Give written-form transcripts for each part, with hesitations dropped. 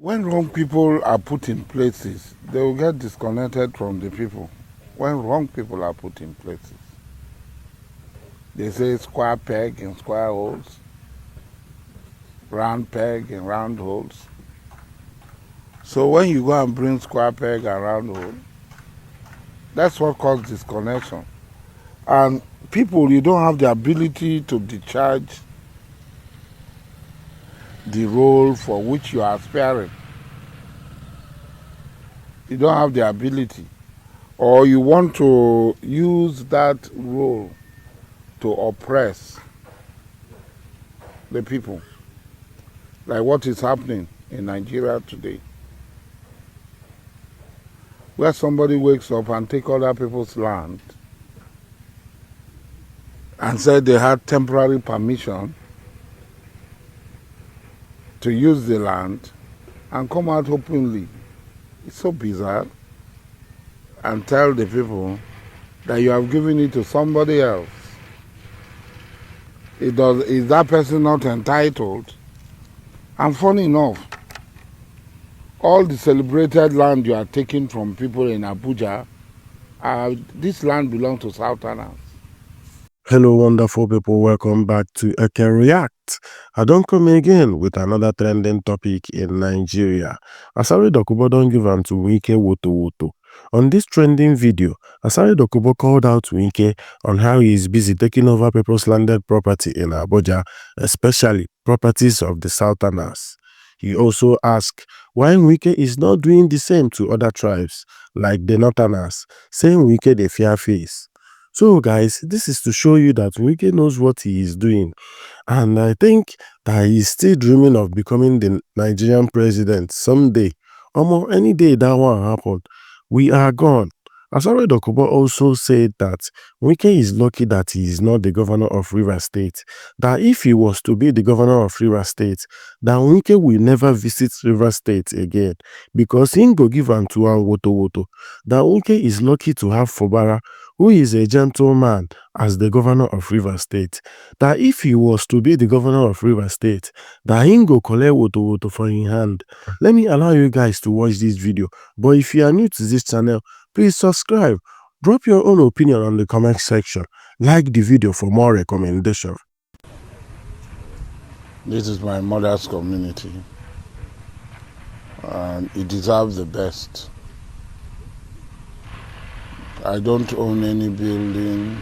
When wrong people are put in places, they will get disconnected from the people. When wrong people are put in places. They say square peg in square holes, round peg in round holes. So when you go and bring square peg and round hole, that's what causes disconnection. And people, you don't have the ability to discharge the role for which you are aspiring. You don't have the ability. Or you want to use that role to oppress the people. Like what is happening in Nigeria today. Where somebody wakes up and take other people's land and said they had temporary permission to use the land and come out openly. It's so bizarre. And tell the people that you have given it to somebody else. Is that person not entitled? And funny enough, all the celebrated land you are taking from people in Abuja, this land belongs to Southerners. Hello, wonderful people. Welcome back to Eke React. I don't come again with another trending topic in Nigeria. Asari Dokubo don't give am to Wike woto. On this trending video, Asari Dokubo called out Wike on how he is busy taking over people's landed property in Abuja, especially properties of the Southerners. He also asked why Wike is not doing the same to other tribes, like the Northerners, saying Wike dey fear face. So guys, this is to show you that Wike knows what he is doing. And I think that he is still dreaming of becoming the Nigerian president someday. Almost any day that one happened, we are gone. Asari Dokubo also said that Wike is lucky that he is not the governor of Rivers State. That if he was to be the governor of Rivers State, then Wike will never visit Rivers State again because he go give am to am woto. That Wike is lucky to have Fubara, who is a gentleman, as the governor of Rivers State. That if he was to be the governor of Rivers State, that he go collect woto for his hand. Let me allow you guys to watch this video. But if you are new to this channel, please subscribe. Drop your own opinion on the comment section. Like the video for more recommendations. This is my mother's community. And it deserves the best. I don't own any building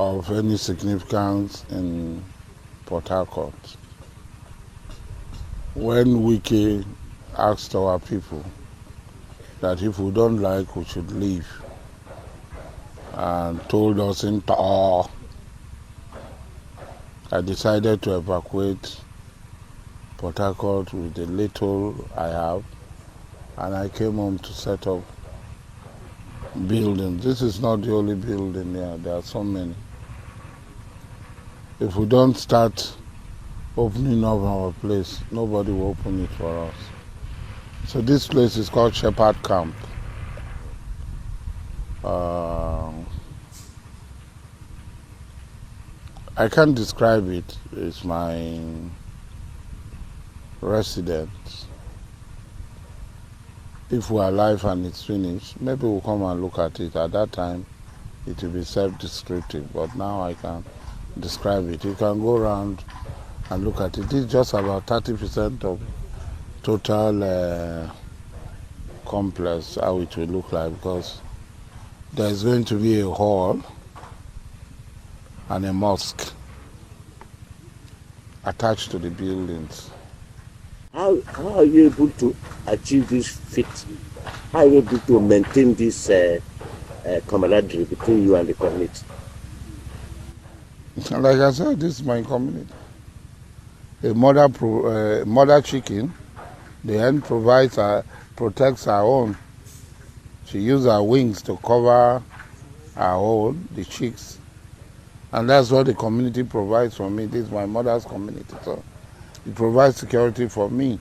of any significance in Port Harcourt. When Wike asked our people that if we don't like, we should leave, and told us in Taw, I decided to evacuate Port Harcourt with the little I have, and I came home to set up buildings. This is not the only building here, there are so many. If we don't start opening up our place, nobody will open it for us. So this place is called Shepherd Camp. I can't describe it. It's my residence. If we're alive and it's finished, maybe we'll come and look at it. At that time, it will be self-descriptive, but now I can describe it. You can go around and look at it. It's just about 30% of total complex, how it will look like, because there's going to be a hall and a mosque attached to the buildings. How are you able to achieve this feat? How are you able to maintain this camaraderie between you and the community? Like I said, this is my community. A mother chicken, the hen protects her own. She uses her wings to cover her own, the chicks. And that's what the community provides for me. This is my mother's community, so it provides security for me.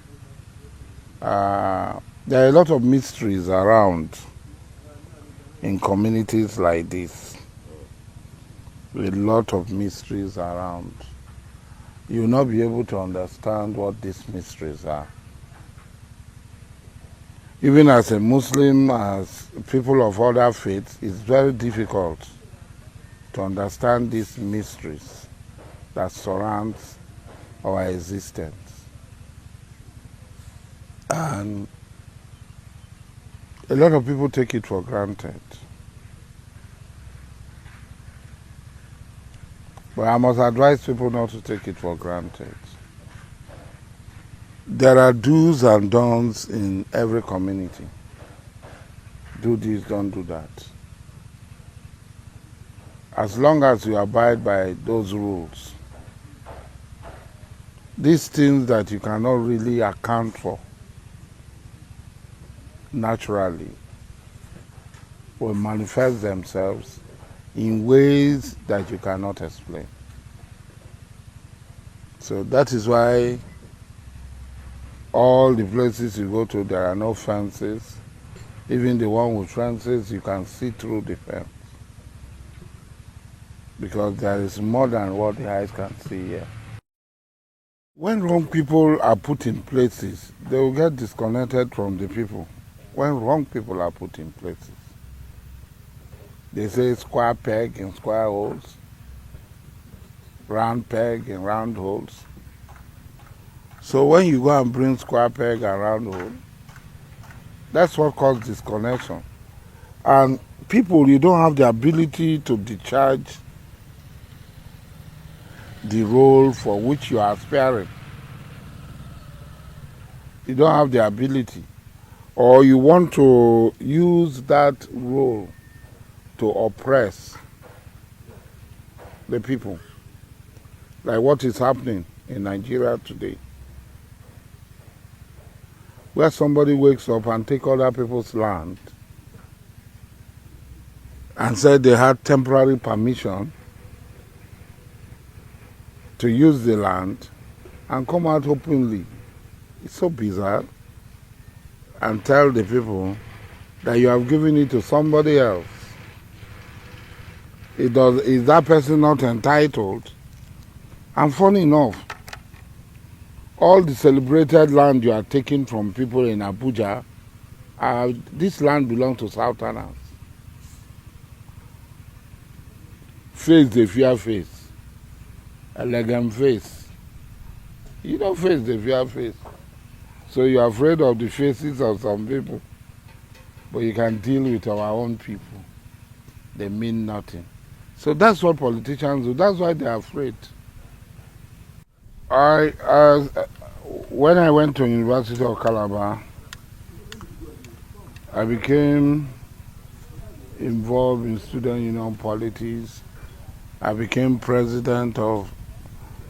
There are a lot of mysteries around in communities like this. A lot of mysteries around. you will not be able to understand what these mysteries are. Even as a Muslim, as people of other faiths, it's very difficult to understand these mysteries that surround our existence. And a lot of people take it for granted. But I must advise people not to take it for granted. There are do's and don'ts in every community. Do this, don't do that. As long as you abide by those rules, these things that you cannot really account for naturally will manifest themselves in ways that you cannot explain. So that is why all the places you go to, there are no fences. Even the one with fences, you can see through the fence. Because there is more than what the eyes can see here. When wrong people are put in places, they will get disconnected from the people. When wrong people are put in places. They say square peg in square holes, round peg in round holes. So when you go and bring square peg and round hole, that's what causes disconnection. And people, you don't have the ability to discharge the role for which you are aspiring. You don't have the ability. Or you want to use that role to oppress the people. Like what is happening in Nigeria today. Where somebody wakes up and takes other people's land and said they had temporary permission to use the land and come out openly. It's so bizarre. And tell the people that you have given it to somebody else. Is that person not entitled? And funny enough, all the celebrated land you are taking from people in Abuja, this land belongs to Southerners. Face the fear face, elegant face. You don't face the fear face. So you're afraid of the faces of some people, but you can deal with our own people. They mean nothing. So that's what politicians do. That's why they're afraid. When I went to University of Calabar, I became involved in student union politics. I became president of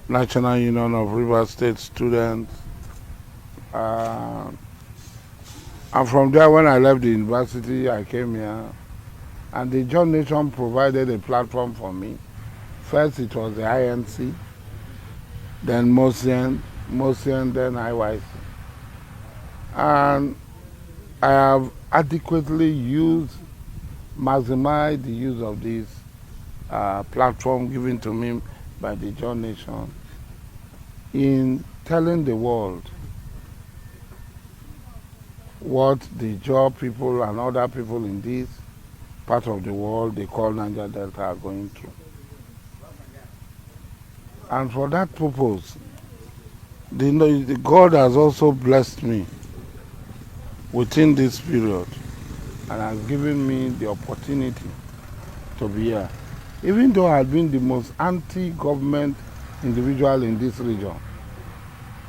National Union of River State Students. And from there, when I left the university, I came here. And the John Nation provided a platform for me. First, it was the INC, then Motion, then IYC. And I have adequately maximized the use of this platform given to me by the John Nation in telling the world what the Jaw people and other people in this part of the world they call Niger Delta are going through. And for that purpose, the God has also blessed me within this period and has given me the opportunity to be here. Even though I had been the most anti-government individual in this region,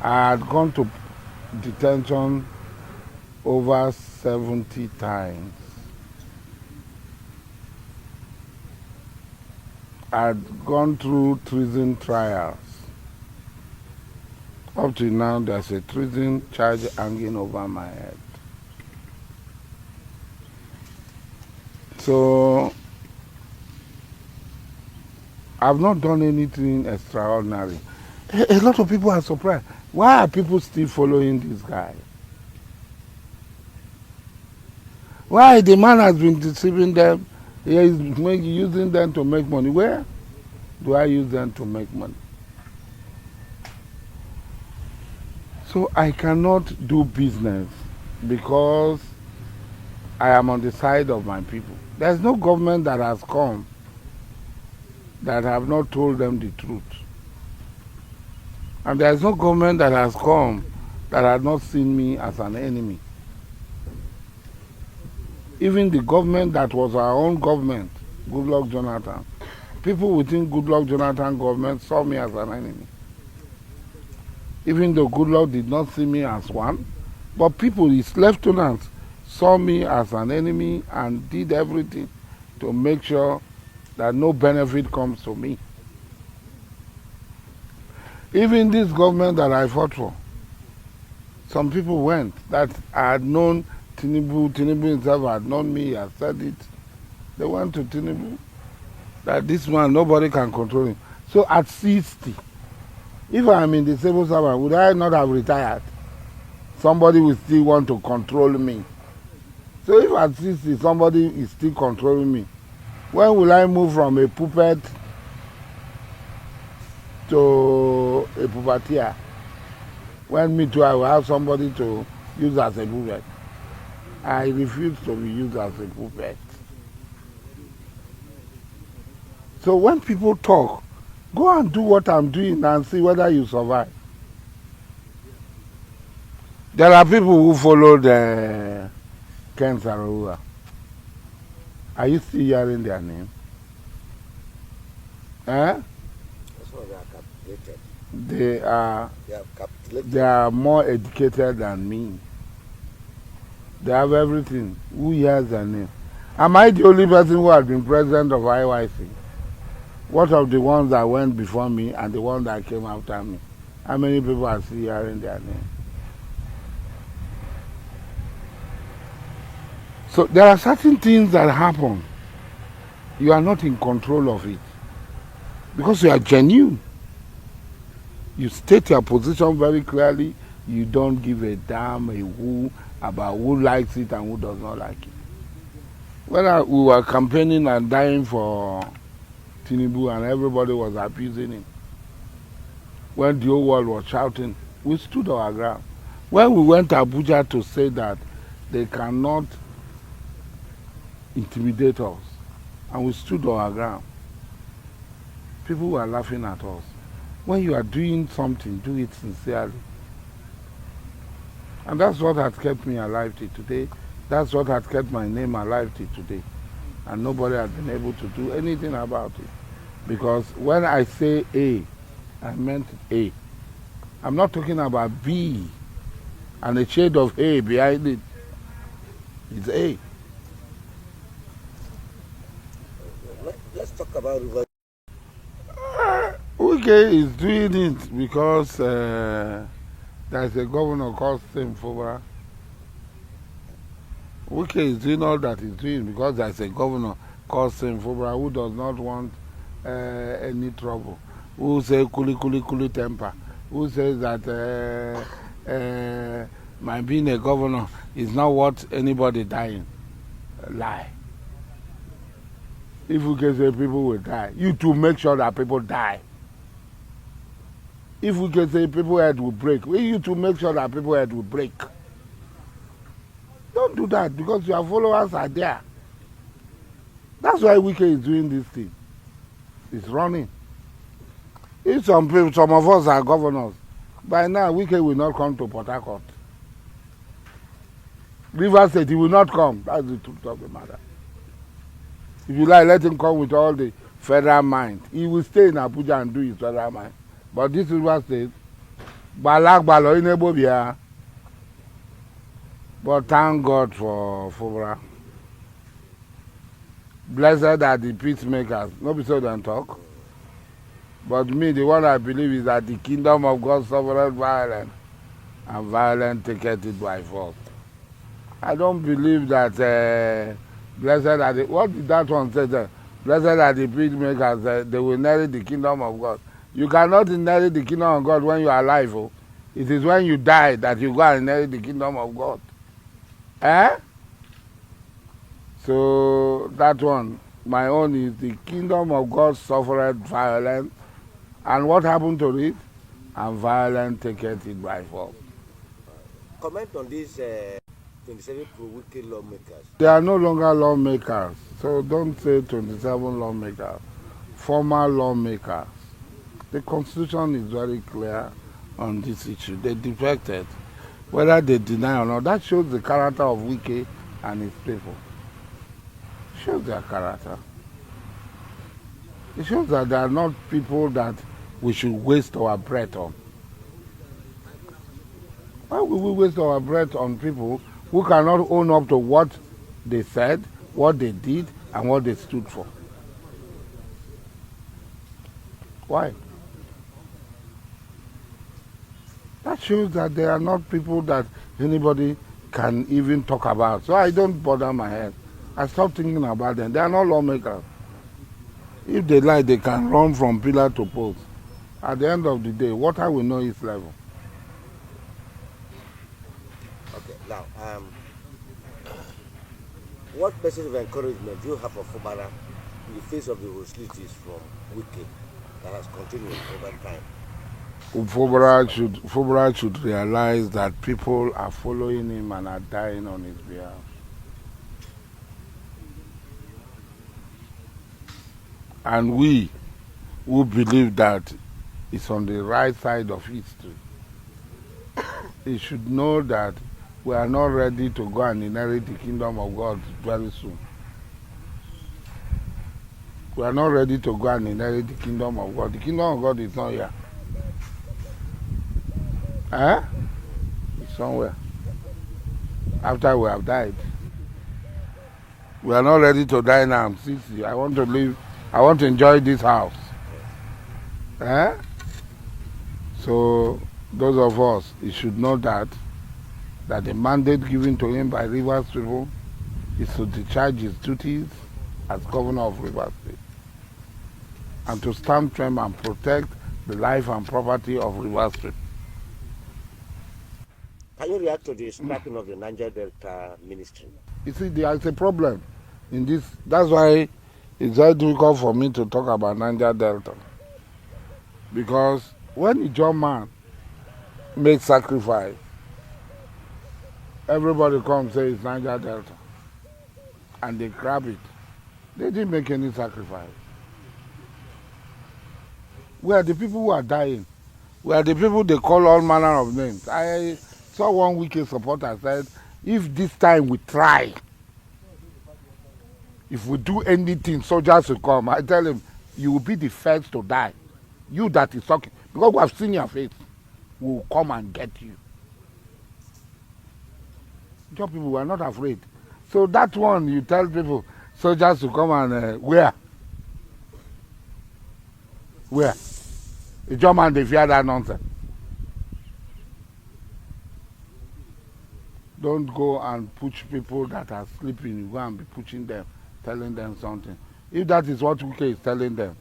I had gone to detention over 70 times. I'd gone through treason trials. Up to now, there's a treason charge hanging over my head. So, I've not done anything extraordinary. A lot of people are surprised. Why are people still following this guy? Why? The man has been deceiving them. He is using them to make money. Where do I use them to make money? So I cannot do business because I am on the side of my people. There's no government that has come that have not told them the truth. And there's no government that has come that has not seen me as an enemy. Even the government that was our own government, Goodluck Jonathan, people within Goodluck Jonathan government saw me as an enemy. Even though Goodluck did not see me as one, but people, his lieutenants, saw me as an enemy and did everything to make sure that no benefit comes to me. Even this government that I fought for, some people went that I had known Tinubu himself had known me, he had said it. They went to Tinubu that this man, nobody can control him. So at 60, if I am in the civil service, would I not have retired? Somebody will still want to control me. So if at 60 somebody is still controlling me, when will I move from a puppet to a puppeteer? When me too, I will have somebody to use as a puppet. I refuse to be used as a puppet. So when people talk, go and do what I'm doing and see whether you survive. There are people who follow the Ken Saro-Wiwa. Are you still hearing their name? That's why they are captivated. They are more educated than me. They have everything. Who hears their name? Am I the only person who has been president of IYC? What of the ones that went before me and the ones that came after me? How many people are still hearing their name? So there are certain things that happen. You are not in control of it. Because you are genuine. You state your position very clearly. You don't give a damn a who about who likes it and who does not like it. When we were campaigning and dying for Tinubu and everybody was abusing him, when the whole world was shouting, we stood our ground. When we went to Abuja to say that they cannot intimidate us, and we stood our ground, people were laughing at us. When you are doing something, do it sincerely. And that's what has kept me alive till today. That's what has kept my name alive till today. And nobody has been able to do anything about it. Because when I say A, I meant A. I'm not talking about B and a shade of A behind it. It's A. Let's talk about River. Wike is doing it because there's a governor called Fubara. Wike is doing all that he's doing because there's a governor called Fubara who does not want any trouble. Who say kuli temper. Who says that my being a governor is not worth anybody dying. Lie. If we can say people will die, you too make sure that people die. If we can say people head will break, you too make sure that people head will break. Don't do that because your followers are there. That's why Wike is doing this thing. It's running. If some of us are governors, by now Wike will not come to Port Harcourt. Rivers State, he will not come. That's the truth of the matter. If you like, let him come with all the federal mind. He will stay in Abuja and do his federal mind. But this Rivers State, Balak in Ebobia. But thank God for Fubara. Blessed are the peacemakers. Nobody so don't talk. But me, the one I believe is that the kingdom of God suffereth violence, and violence taketh it by force. I don't believe that blessed are the, what did that one say there? Blessed are the peacemakers, they will inherit the kingdom of God. You cannot inherit the kingdom of God when you are alive. Oh. It is when you die that you go and inherit the kingdom of God. Eh? So that one, my own is the kingdom of God suffered violence. And what happened to it? And violence taketh it by force. comment on these 27 pro-Wike lawmakers. They are no longer lawmakers, so don't say 27 lawmakers. Former lawmakers. The Constitution is very clear on this issue. They defected. Whether they deny or not, that shows the character of Wike and his people. It shows their character. It shows that they are not people that we should waste our breath on. Why would we waste our breath on people who cannot own up to what they said, what they did, and what they stood for? Why? That shows that they are not people that anybody can even talk about. So I don't bother my head. I stop thinking about them. They are not lawmakers. If they like, they can run from pillar to post. At the end of the day, water will know its level. Okay, now, what message of encouragement do you have for Fubara in the face of the hostilities from Wike that has continued over time? Fubara should realize that people are following him and are dying on his behalf. And we who believe that it's on the right side of history, he should know that we are not ready to go and inherit the kingdom of God very soon. We are not ready to go and inherit the kingdom of God. The kingdom of God is not here. It's somewhere. After we have died. We are not ready to die now. I'm 60. I want to live. I want to enjoy this house. So those of us, he should know that the mandate given to him by Rivers people is to discharge his duties as governor of Rivers State and to stand firm and protect the life and property of Rivers State. Can you react to the scrapping of the Niger Delta ministry? You see, there is a problem in this. That's why it's very difficult for me to talk about Niger Delta. Because when a young man makes sacrifice, everybody comes and says it's Niger Delta. And they grab it. They didn't make any sacrifice. We are the people who are dying. We are the people they call all manner of names. I saw one Wike supporter said, if this time we try, if we do anything, soldiers will come. I tell him, you will be the first to die. You that is talking. Because we have seen your face. We will come and get you. Job people were not afraid. So that one, you tell people, soldiers to come and where? Where? The German, they fear that nonsense. Don't go and push people that are sleeping. You go and be pushing them, telling them something. If that is what Wike is telling them,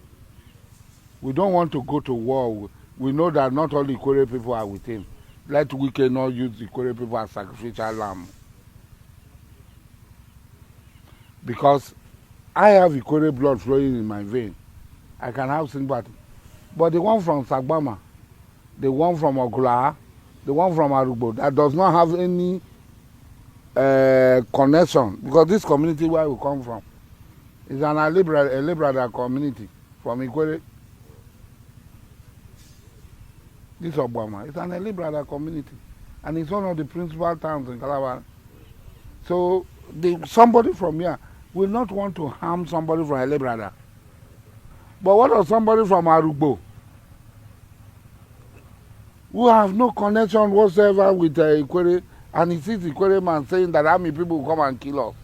we don't want to go to war. We know that not all Ikore people are with him. Let Wike not use Ikore people as sacrificial lamb. Because I have Ikore blood flowing in my vein. I can have sympathy. But the one from Sagbama, the one from Ogulaha, the one from Arugbo, that does not have any connection, because this community where we come from is an Elebrada community from Ikwere. This Obama is an Elebrada community, and it's one of the principal towns in Calabar. So somebody from here will not want to harm somebody from Elebrada. But what of somebody from Arugbo who have no connection whatsoever with Ikwere, and he sees Ikwere man saying that army people will come and kill us,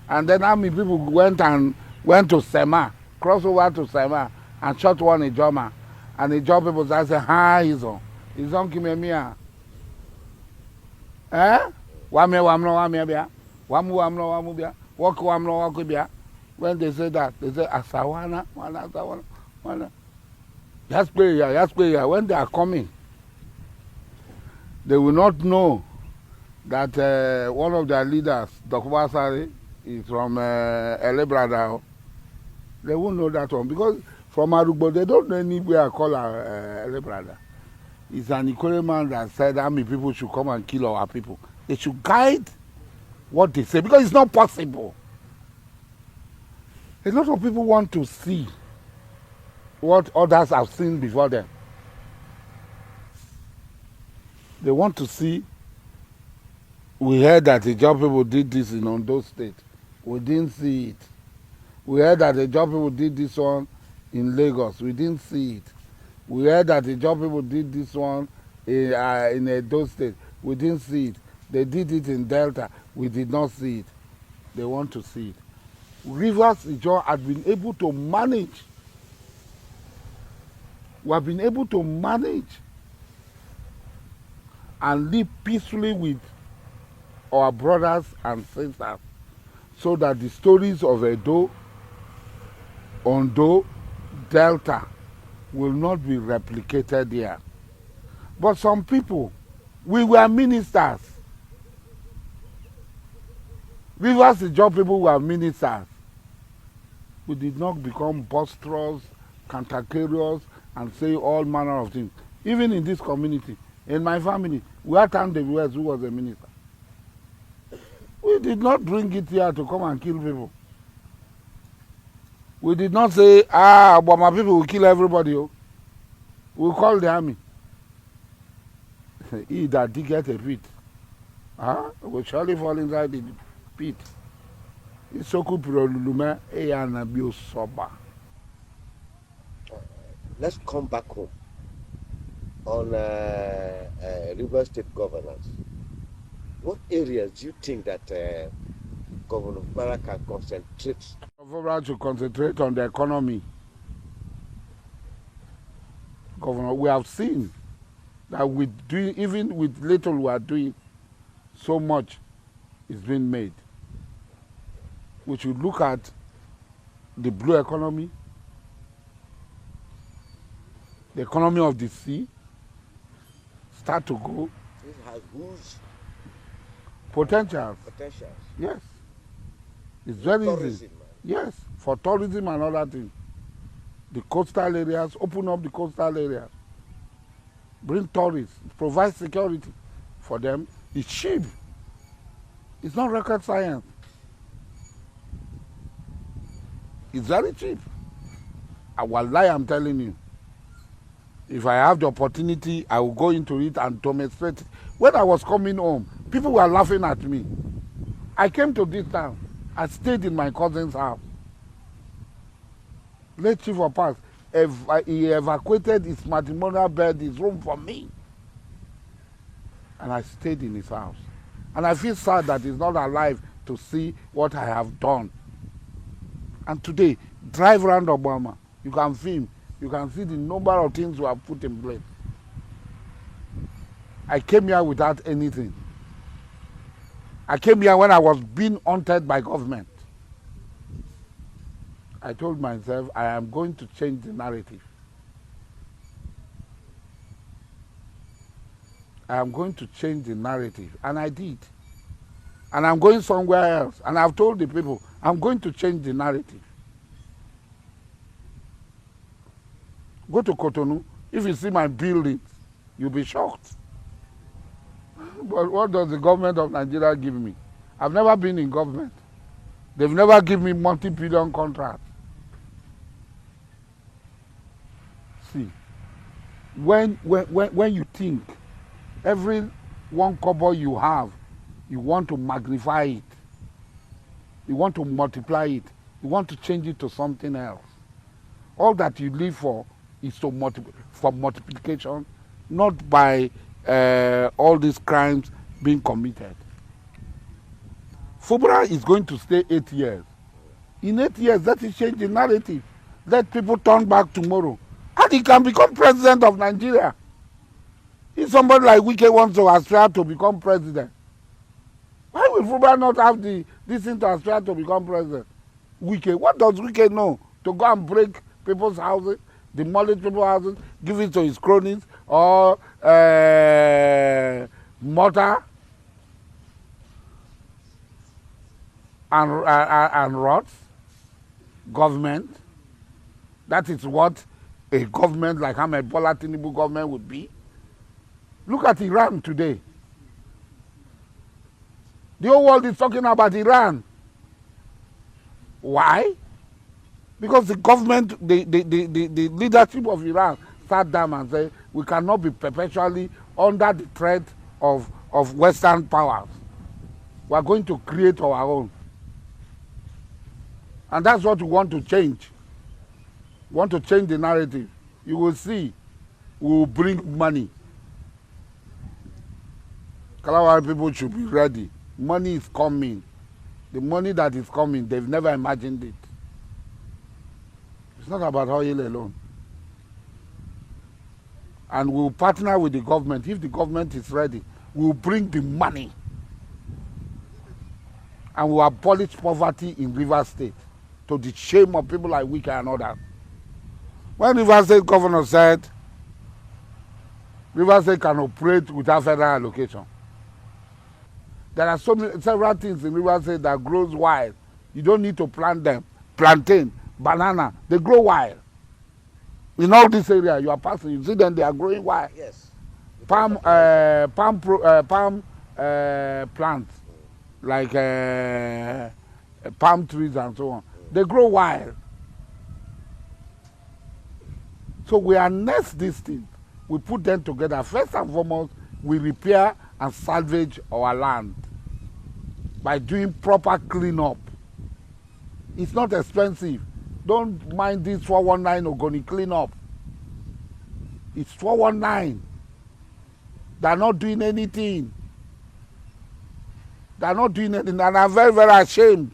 and then army people went to Sema, crossed over to Sema and shot one Ijoma, and the Ijoma people say, "Ha, he's on Kimemia." Wame bia, wamu bia, waku bia. When they say that, they say Asawana, wana. Just play here. When they are coming, they will not know that one of their leaders, Dokubo Asari, is from Elebrada. They won't know that one because from Arugbo they don't know anywhere called Elebrada. It's an Ikore man that said army people should come and kill our people. They should guide what they say because it's not possible. A lot of people want to see what others have seen before them. They want to see. We heard that the job people did this in Ondo State. We didn't see it. We heard that the job people did this one in Lagos. We didn't see it. We heard that the job people did this one in Edo State. We didn't see it. They did it in Delta. We did not see it. They want to see it. Rivers Ijo had been able to manage. We have been able to manage and live peacefully with our brothers and sisters so that the stories of Edo, Ondo, Delta will not be replicated here. But some people, we were ministers. Rivers Ijo people were ministers. We did not become boisterous, cantankerous, and say all manner of things. Even in this community, in my family, we had Tam David West, who was a minister. We did not bring it here to come and kill people. We did not say, but my people will kill everybody. Oh. We call the army. He that diggeth a pit will surely fall inside the pit. Let's come back home on River State governance. What areas do you think that Governor Fubara can concentrate? Governor to concentrate on the economy. Governor, we have seen that even with little we are doing, so much is being made. We should look at the blue economy, the economy of the sea, start to go. It has huge potentials. Yes. It's very tourism, easy. Yes, for tourism and other things. The coastal areas, open up the coastal areas. Bring tourists, provide security for them. It's cheap. It's not rocket science. It's very cheap. Wallahi, I'm telling you. If I have the opportunity, I will go into it and demonstrate it. When I was coming home, people were laughing at me. I came to this town. I stayed in my cousin's house. Late Chief of Parks, he evacuated his matrimonial bed, his room for me. And I stayed in his house. And I feel sad that he's not alive to see what I have done. And today, drive around Obama. You can film. You can see the number of things we have put in place. I came here without anything. I came here when I was being haunted by government. I told myself I am going to change the narrative. I am going to change the narrative. And I did. And I'm going somewhere else. And I've told the people, I'm going to change the narrative. Go to Cotonou. If you see my buildings, you'll be shocked. But what does the government of Nigeria give me? I've never been in government. They've never given me multi-billion contracts. See, when you think every one kobo you have, you want to magnify it. You want to multiply it. You want to change it to something else. All that you live for is to for multiplication, not by all these crimes being committed. Fubara is going to stay 8 years. In 8 years, let it change the narrative. Let people turn back tomorrow. And he can become president of Nigeria. If somebody like Wike wants to aspire to become president, why will Fubara not have this thing to aspire to become president? Wike, what does Wike know? To go and break people's houses, demolish people's houses, give it to his cronies, or mortar and rods? Government. That is what a government like Ahmed Bola Tinubu government would be. Look at Iran today. The whole world is talking about Iran. Why? Because the government, the leadership of Iran sat down and said, we cannot be perpetually under the threat of Western powers. We are going to create our own. And that's what we want to change. We want to change the narrative. You will see, we will bring money. Kalawari people should be ready. Money is coming. The money that is coming, they've never imagined it. It's not about oil alone. And we'll partner with the government. If the government is ready, we'll bring the money. And we'll abolish poverty in Rivers State, to the shame of people like Wike and others. When Rivers State governor said Rivers State can operate without federal allocation, there are several things in Rivers State that grows wild. You don't need to plant them. Plantain, banana, they grow wild. In all this area, you are passing, you see them, they are growing wild. Yes. Palm plants, like palm trees and so on. They grow wild. So we harness these things. We put them together. First and foremost, we repair and salvage our land by doing proper cleanup. It's not expensive. Don't mind this 419 Ogoni cleanup. It's 419. They're not doing anything. They're not doing anything, and I'm very, very ashamed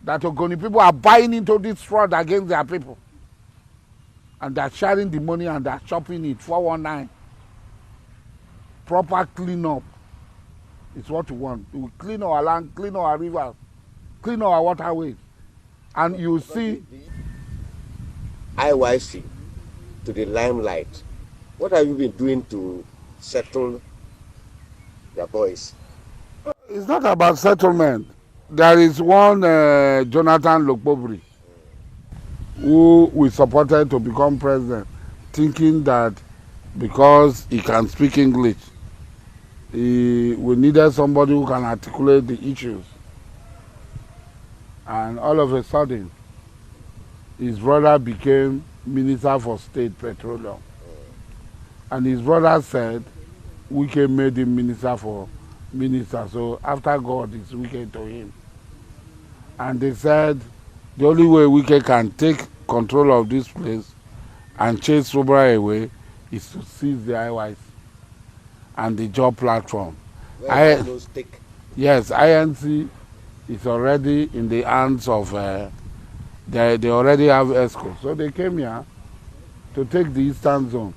that Ogoni people are buying into this fraud against their people. And they're sharing the money and they're chopping it. 419. Proper cleanup is what we want. We clean our land, clean our rivers, clean our waterways. And you see IYC to the limelight. What have you been doing to settle your boys? it's not about settlement. There is one Jonathan Lokpobri who we supported to become president, thinking that because he can speak English, we needed somebody who can articulate the issues. And all of a sudden, his brother became Minister for State Petroleum. And his brother said, Wike made him minister. So after God, it's Wike to him. And they said, the only way Wike can take control of this place and chase Fubara away is to seize the IYC and the job platform. Where those take? Yes, INC is already in the hands of, they already have ESCO. So they came here to take the Eastern Zone.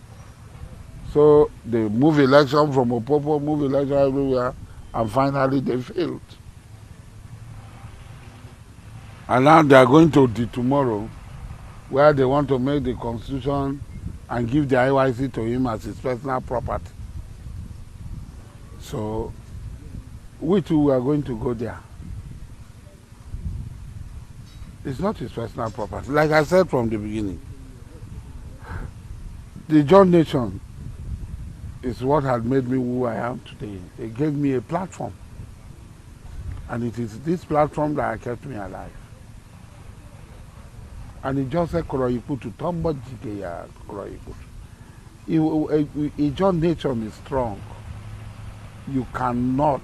So they move election from Opopo, move election everywhere, and finally they failed. And now they are going to the tomorrow, where they want to make the constitution and give the IYC to him as his personal property. So we too are going to go there. It's not his personal property. Like I said from the beginning, the John Nation is what had made me who I am today. It gave me a platform. And it is this platform that kept me alive. And it just said, Koroyiputu, Tombo Jikeya, Koroyiputu. A John Nation is strong. You cannot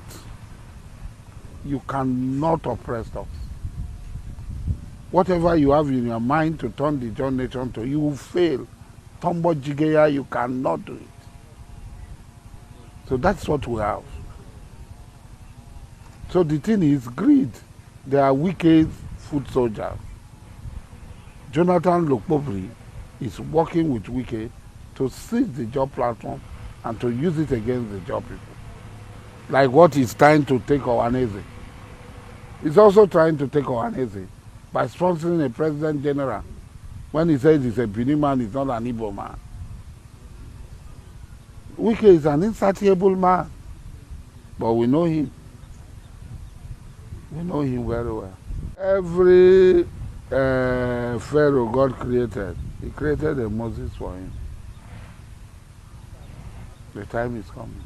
oppress us. Whatever you have in your mind to turn the John Nation to, you will fail. Tombo Jikeya, you cannot do it. So that's what we have. So the thing is greed. They are wicked foot soldiers. Jonathan Lokpobri is working with Wike to seize the job platform and to use it against the job people. Like what he's trying to take Ohaneze. He's also trying to take Ohaneze by sponsoring a president general. When he says he's a Benin man, he's not an Igbo man. Wike is an insatiable man, but we know him. We know him very well. Every Pharaoh God created, he created a Moses for him. The time is coming.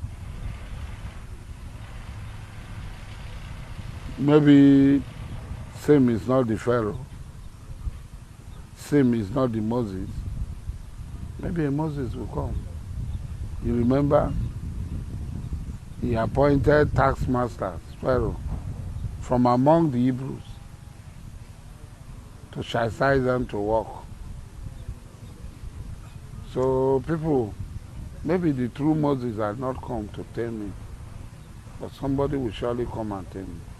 Maybe same is not the Pharaoh. Same is not the Moses. Maybe a Moses will come. You remember? He appointed tax masters, Pharaoh, from among the Hebrews to chastise them to work. So people, maybe the true Moses had not come to tame me, but somebody will surely come and tame me.